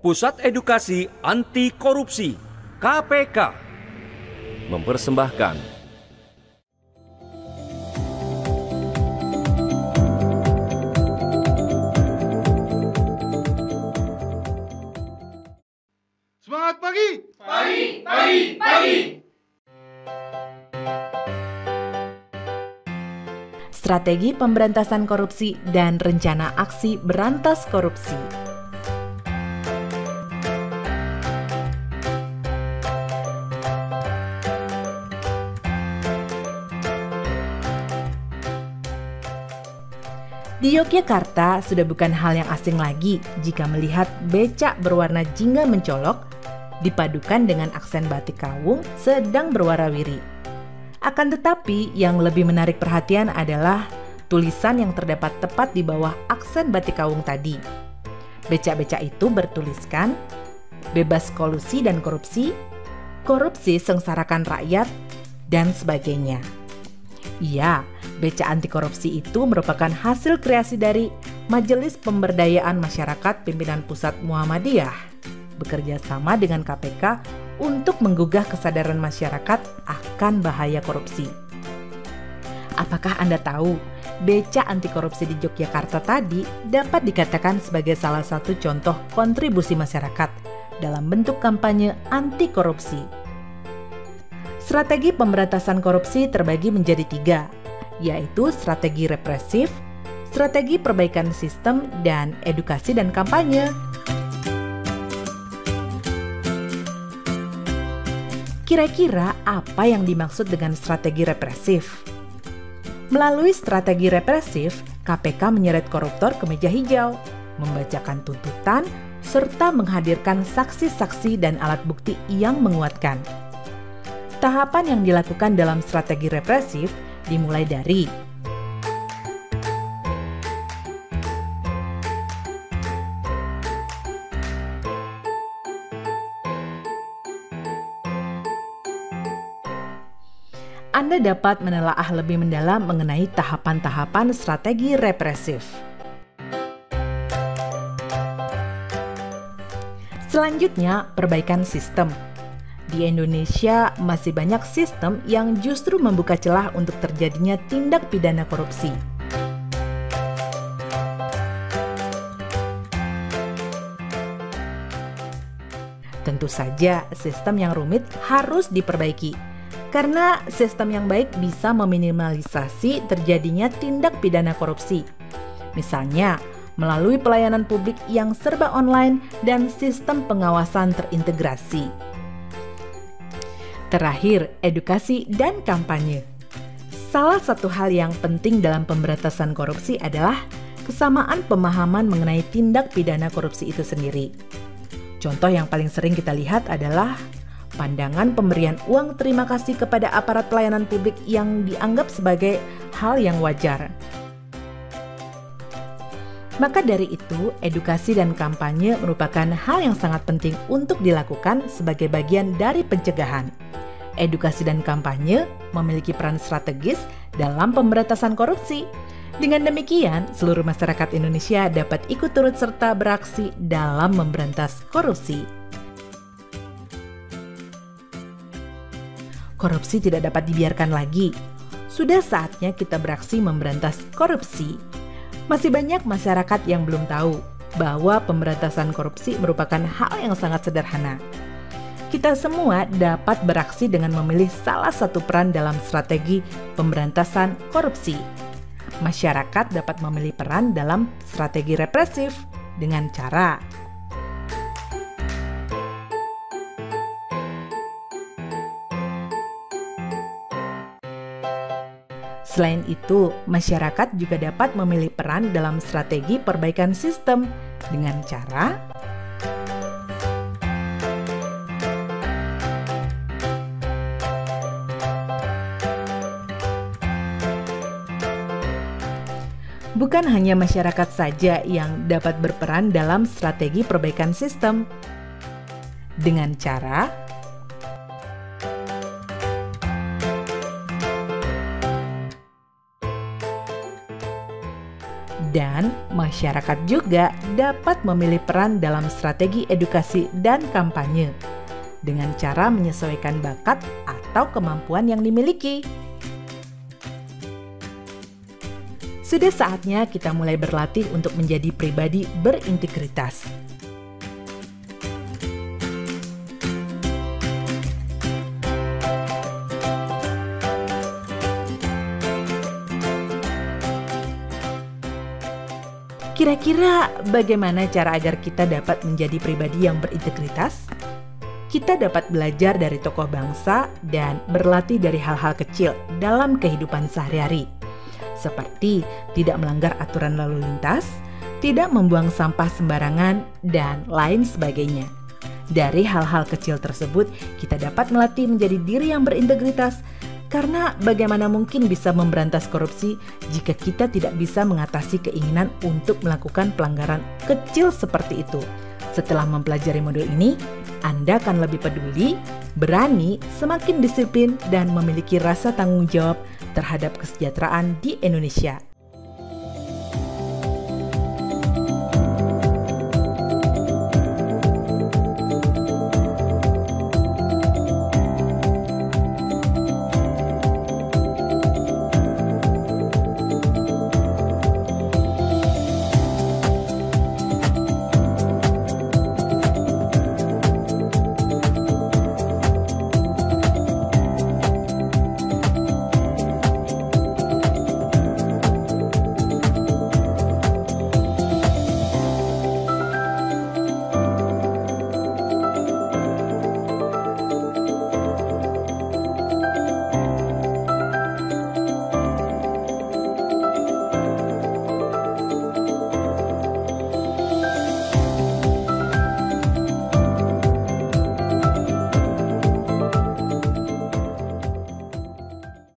Pusat Edukasi Anti Korupsi KPK mempersembahkan Semangat pagi! Pagi! Strategi pemberantasan korupsi dan rencana aksi berantas korupsi. Di Yogyakarta sudah bukan hal yang asing lagi jika melihat becak berwarna jingga mencolok dipadukan dengan aksen batik kawung sedang berwarawiri. Akan tetapi yang lebih menarik perhatian adalah tulisan yang terdapat tepat di bawah aksen batik kawung tadi. Becak-becak itu bertuliskan, bebas kolusi dan korupsi, korupsi sengsarakan rakyat, dan sebagainya. Iya, becak anti korupsi itu merupakan hasil kreasi dari Majelis Pemberdayaan Masyarakat Pimpinan Pusat Muhammadiyah, bekerja sama dengan KPK untuk menggugah kesadaran masyarakat akan bahaya korupsi. Apakah Anda tahu, becak anti korupsi di Yogyakarta tadi dapat dikatakan sebagai salah satu contoh kontribusi masyarakat dalam bentuk kampanye anti korupsi. Strategi pemberantasan korupsi terbagi menjadi 3, yaitu strategi represif, strategi perbaikan sistem, dan edukasi dan kampanye. Kira-kira apa yang dimaksud dengan strategi represif? Melalui strategi represif, KPK menyeret koruptor ke meja hijau, membacakan tuntutan, serta menghadirkan saksi-saksi dan alat bukti yang menguatkan. Tahapan yang dilakukan dalam strategi represif dimulai dari Anda dapat menelaah lebih mendalam mengenai tahapan-tahapan strategi represif. Selanjutnya, perbaikan sistem. Di Indonesia masih banyak sistem yang justru membuka celah untuk terjadinya tindak pidana korupsi. Tentu saja, sistem yang rumit harus diperbaiki, karena sistem yang baik bisa meminimalisasi terjadinya tindak pidana korupsi. Misalnya, melalui pelayanan publik yang serba online dan sistem pengawasan terintegrasi. Terakhir, edukasi dan kampanye. Salah satu hal yang penting dalam pemberantasan korupsi adalah kesamaan pemahaman mengenai tindak pidana korupsi itu sendiri. Contoh yang paling sering kita lihat adalah pandangan pemberian uang terima kasih kepada aparat pelayanan publik yang dianggap sebagai hal yang wajar. Maka dari itu, edukasi dan kampanye merupakan hal yang sangat penting untuk dilakukan sebagai bagian dari pencegahan. Edukasi dan kampanye memiliki peran strategis dalam pemberantasan korupsi. Dengan demikian, seluruh masyarakat Indonesia dapat ikut turut serta beraksi dalam memberantas korupsi. Korupsi tidak dapat dibiarkan lagi. Sudah saatnya kita beraksi memberantas korupsi. Masih banyak masyarakat yang belum tahu bahwa pemberantasan korupsi merupakan hal yang sangat sederhana. Kita semua dapat beraksi dengan memilih salah satu peran dalam strategi pemberantasan korupsi. Masyarakat dapat memilih peran dalam strategi represif dengan cara Selain itu, masyarakat juga dapat memilih peran dalam strategi perbaikan sistem dengan cara bukan hanya masyarakat saja yang dapat berperan dalam strategi perbaikan sistem dengan cara Dan masyarakat juga dapat memilih peran dalam strategi edukasi dan kampanye dengan cara menyesuaikan bakat atau kemampuan yang dimiliki. Sudah saatnya kita mulai berlatih untuk menjadi pribadi berintegritas. Kira-kira bagaimana cara agar kita dapat menjadi pribadi yang berintegritas? Kita dapat belajar dari tokoh bangsa dan berlatih dari hal-hal kecil dalam kehidupan sehari-hari, seperti tidak melanggar aturan lalu lintas, tidak membuang sampah sembarangan, dan lain sebagainya. Dari hal-hal kecil tersebut, kita dapat melatih menjadi diri yang berintegritas, karena bagaimana mungkin bisa memberantas korupsi jika kita tidak bisa mengatasi keinginan untuk melakukan pelanggaran kecil seperti itu. Setelah mempelajari modul ini, Anda akan lebih peduli, berani, semakin disiplin, dan memiliki rasa tanggung jawab terhadap kesejahteraan di Indonesia.